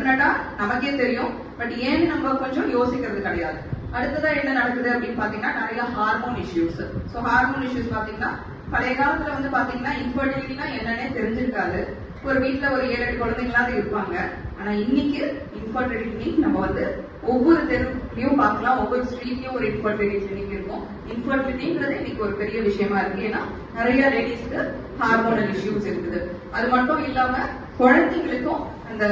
டெஃபினட்டா நமக்கே தெரியும். பட் ஏன்னு நம்ம கொஞ்சம் யோசிக்கிறது கிடையாது. அடுத்ததா என்ன நடக்குது அப்படின்னு பாத்தீங்கன்னா நிறைய hormone issues. So hormone issues பாத்தீங்கன்னா பழைய காலத்துல வந்து பாத்தீங்கன்னா இன்ஃபர்டிலிட்டினா என்னன்னே தெரிஞ்சிருக்காது. ஒரு வீட்டுல ஒரு 7-8 குழந்தைங்களாவது இருப்பாங்க. ஆனா இன்னைக்கு இன்ஃபர்டிலிட்டி நம்ம வந்து ஒவ்வொரு தெருவுலயும் பார்க்கலாம், ஒவ்வொரு ஸ்ட்ரீட்லயும் ஒரு இன்ஃபர்டிலிட்டி கிளினிக் இருக்கும். இன்ஃபர்டிலிட்டிங்கிறது இன்னைக்கு ஒரு பெரிய விஷயமா இருக்கு. ஏன்னா நிறைய லேடிஸ்க்கு ஹார்மோனல் இஷ்யூஸ் இருக்குது. அது மட்டும் இல்லாம குழந்தைங்களுக்கும் அந்த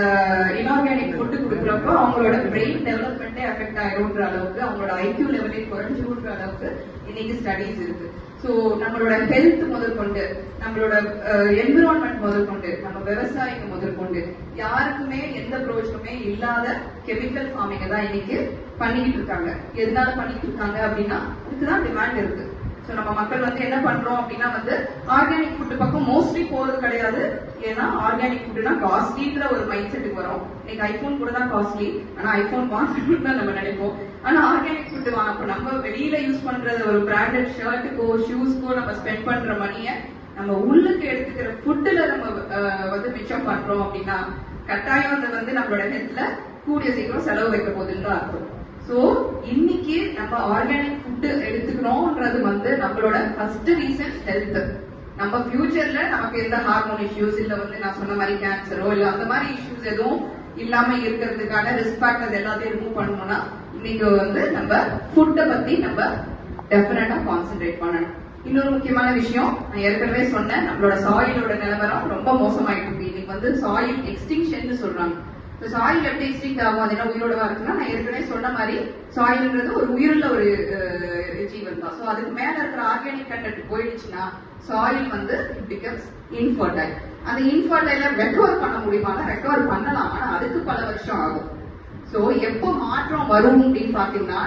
இன்ஆர்கானிக் ஃபுட்டு கொடுக்குறப்போ அவங்களோட பிரெயின் டெவலப்மெண்ட்டே அஃபெக்ட் ஆயிரும்ன்ற அளவுக்கு, அவங்களோட ஐக்யூ லெவலே குறைஞ்சிருன்ற அளவுக்கு இன்னைக்கு ஸ்டடீஸ் இருக்கு. ஸோ நம்மளோட ஹெல்த் முதல் கொண்டு, நம்மளோட என்விரான்மெண்ட் முதல் கொண்டு, நம்ம விவசாயிக்கு முதல் கொண்டு யாருக்குமே எந்த பிரயோஜனமே இல்லாத கெமிக்கல் ஃபார்மிங் தான் இன்னைக்கு பண்ணிக்கிட்டு இருக்காங்க. எதனால பண்ணிக்கிட்டு இருக்காங்க அப்படின்னா இதுக்குதான் டிமாண்ட் இருக்கு. ஸோ நம்ம மக்கள் வந்து என்ன பண்றோம் அப்படின்னா வந்து ஆர்கானிக் ஃபுட்டு பக்கம் மோஸ்ட்லி போறது கிடையாது. ஏன்னா ஆர்கானிக் ஃபுட்டுனா காஸ்ட்லின்ற ஒரு மைண்ட் செட்டுக்கு வரும். இன்னைக்கு ஐபோன் கூட தான் காஸ்ட்லி, ஆனா ஐபோன் வாங்கணும்னு தான் நம்ம நினைப்போம். ஆனா ஆர்கானிக் ஃபுட்டு அப்ப நம்ம வெளியில யூஸ் பண்றது ஒரு பிராண்டட் ஷர்ட்டுக்கோ ஷூஸ்க்கோ நம்ம ஸ்பெண்ட் பண்ற மணியை நம்ம உள்ளுக்கு எடுத்துக்கிற ஃபுட்டுல நம்ம வந்து மிச்சம் பண்றோம் அப்படின்னா கட்டாயம் அது வந்து நம்மளோட ஹெல்த்ல கூடிய சீக்கிரம் செலவு வைக்க போகுதுன்ற அர்த்தம். சோ இன்னைக்கு நம்ம ஆர்கானிக் ஃபுட் எடுத்துக்கணும்ன்றது வந்து நம்மளோட ஃபர்ஸ்ட் ரீசன் ஹெல்த். நம்ம ஃபியூச்சர்ல நமக்கு எந்த ஹார்மோன் இஷ்யூஸ் இல்ல வந்து நான் சொன்ன மாதிரி கேன்சரோ இல்ல அந்த மாதிரி இஷ்யூஸ் எதுவும் இல்லாம இருக்கிறதுக்கான ரிஸ்க் ஃபேக்டர்ஸ் எல்லாத்தையும் ரிமூவ் பண்ணணும்னா இன்னைக்கு வந்து நம்ம ஃபுட்டை பத்தி நம்ம டெஃபினட்டா கான்சென்ட்ரேட் பண்ணணும். இன்னொரு முக்கியமான விஷயம் நான் ஏற்கனவே சொன்னேன், நம்மளோட சாயிலோட நிலவரம் ரொம்ப மோசமாயிட்டு இருக்கு. இன்னைக்கு வந்து சாயில் எக்ஸ்டிங்ஷன் சொல்றாங்க. சாயில் எப்படி எக்ஸ்டிங்ட் ஆகும், அது என்ன உயிரோட இருக்குன்னா நான் ஏற்கனவே சொன்ன மாதிரி சாயில்ன்றது ஒரு உயிருள்ள ஒரு ஜீவன் தான். ஸோ அதுக்கு மேல இருக்கிற ஆர்கானிக் கண்டென்ட் போயிடுச்சுன்னா சாயில் வந்து இட் பிகம்ஸ் இன்ஃபர்டைல். அந்த இன்ஃபர்டைல ரெக்கவர் பண்ண முடியுமா? ரெக்கவர் பண்ணலாம், ஆனா அதுக்கு பல வருஷம் ஆகும். ஸோ எப்போ மாற்றம் வரும் அப்படின்னு பாத்தீங்கன்னா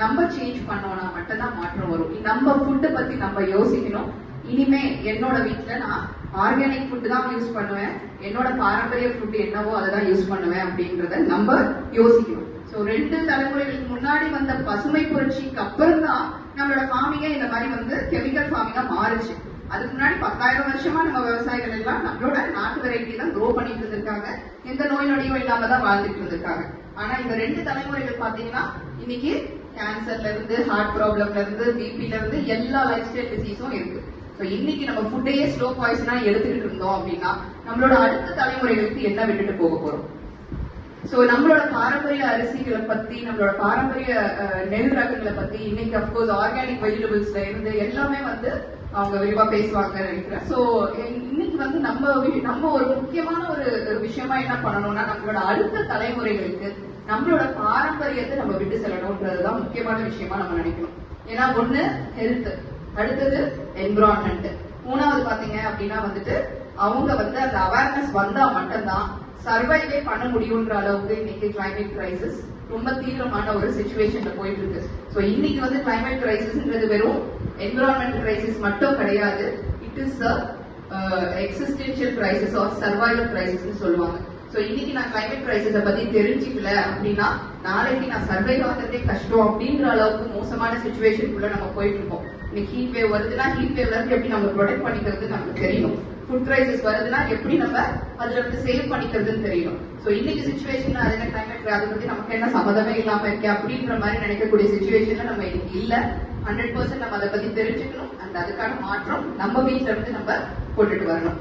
நம்ம சேஞ்ச் பண்ணோம்னா மட்டும்தான் மாற்றம் வரும். நம்ம ஃபுட்டை பத்தி நம்ம யோசிக்கணும். இனிமே என்னோட வீட்டுல நான் ஆர்கானிக் ஃபுட் தான் யூஸ் பண்ணுவேன், என்னோட பாரம்பரிய ஃபுட் என்னவோ அதை தான் யூஸ் பண்ணுவேன் அப்படின்றத நம்ம யோசிக்கணும். ஸோ 2 தலைமுறைகளுக்கு முன்னாடி வந்த பசுமை புரட்சிக்கு அப்புறம் தான் நம்மளோட ஃபார்மிங்க இந்த மாதிரி வந்து கெமிக்கல் ஃபார்மிங்கா மாறுச்சு. அதுக்கு முன்னாடி 10,000 வருஷமா நம்ம விவசாயிகள் எல்லாம் நம்மளோட நாட்டு வெரைட்டி தான் க்ரோ பண்ணிட்டு இருந்திருக்காங்க, எந்த நோய் நொடியும் இல்லாம தான் வாழ்ந்துட்டு இருந்திருக்காங்க. ஆனா இந்த 2 தலைமுறைகள் பாத்தீங்கன்னா இன்னைக்கு கேன்சர்ல இருந்து, ஹார்ட் ப்ராப்ளம்ல இருந்து, பிபில இருந்து எல்லா லைஃப் ஸ்டைல் டிசீஸும் இருக்கு. ஸோ இன்னைக்கு நம்ம ஃபுட்டையே ஸ்லோ பாய்சனா எடுத்துக்கிட்டு இருந்தோம் அப்படின்னா நம்மளோட அடுத்த தலைமுறைகளுக்கு என்ன விட்டுட்டு போக போறோம்? ஸோ நம்மளோட பாரம்பரிய அரிசிகளை பத்தி, நம்மளோட பாரம்பரிய நெல் ரகங்களை பத்தி இன்னைக்கு அப்கோர்ஸ் ஆர்கானிக் வெஜிடபிள்ஸ்ல இருந்து எல்லாமே வந்து அவங்க விரிவா பேசுவாங்கன்னு நினைக்கிறேன். ஸோ இன்னைக்கு வந்து நம்ம ஒரு முக்கியமான ஒரு விஷயமா என்ன பண்ணணும்னா நம்மளோட அடுத்த தலைமுறைகளுக்கு நம்மளோட பாரம்பரியத்தை நம்ம விட்டு செல்லணும்ன்றதுதான் முக்கியமான விஷயமா நம்ம நினைக்கணும். ஏன்னா ஒண்ணு ஹெல்த், அடுத்தது என்விரான்மெண்ட், மூணாவது பாத்தீங்க அப்படின்னா வந்துட்டு அவங்க வந்து அந்த அவேர்னஸ் வந்தா மட்டும்தான் சர்வைவே பண்ண முடியும்ன்ற அளவுக்கு இன்னைக்கு கிளைமேட் கிரைசிஸ் ரொம்ப தீவிரமான ஒரு சிச்சுவேஷன்ல போயிட்டு இருக்கு. ஸோ இன்னைக்கு வந்து கிளைமேட் கிரைசிஸ்ன்றது வெறும் என்விரான்மெண்ட் கிரைசிஸ் மட்டும் கிடையாது, it is existential crisis or survival crisis சொல்லுவாங்க. ஸோ இன்னைக்கு நான் கிளைமேட் கிரைசிஸை பத்தி தெரிஞ்சுக்கல அப்படின்னா நாளைக்கு நான் சர்வை ஆகிறதே கஷ்டம் அப்படின்ற அளவுக்கு மோசமான சிச்சுவேஷனுக்குள்ள நம்ம போயிட்டு இருக்கோம். இன்னைக்கு ஹீட் வேவ் வருதுன்னா ஹீட் வேவ்ல இருந்து எப்படி நம்ம ப்ரொடெக்ட் பண்ணிக்கிறது நமக்கு தெரியணும். ஃபுட் கிரைசிஸ் வருதுன்னா எப்படி நம்ம அதுல இருந்து சேவ் பண்ணிக்கிறதுன்னு தெரியணும். ஸோ இன்னைக்கு சிச்சுவேஷன்ல அது என்ன கிளைமேட் அதை பத்தி நமக்கு என்ன சம்மதமே இல்லாம இருக்கு அப்படின்ற மாதிரி நினைக்கக்கூடிய சிச்சுவேஷன்ல நம்ம இன்னைக்கு இல்ல. 100% நம்ம அதை பத்தி தெரிஞ்சுக்கணும். அண்ட் அதுக்கான மாற்றம் நம்ம வீட்டுல இருந்து நம்ம கொண்டுட்டு வரணும்.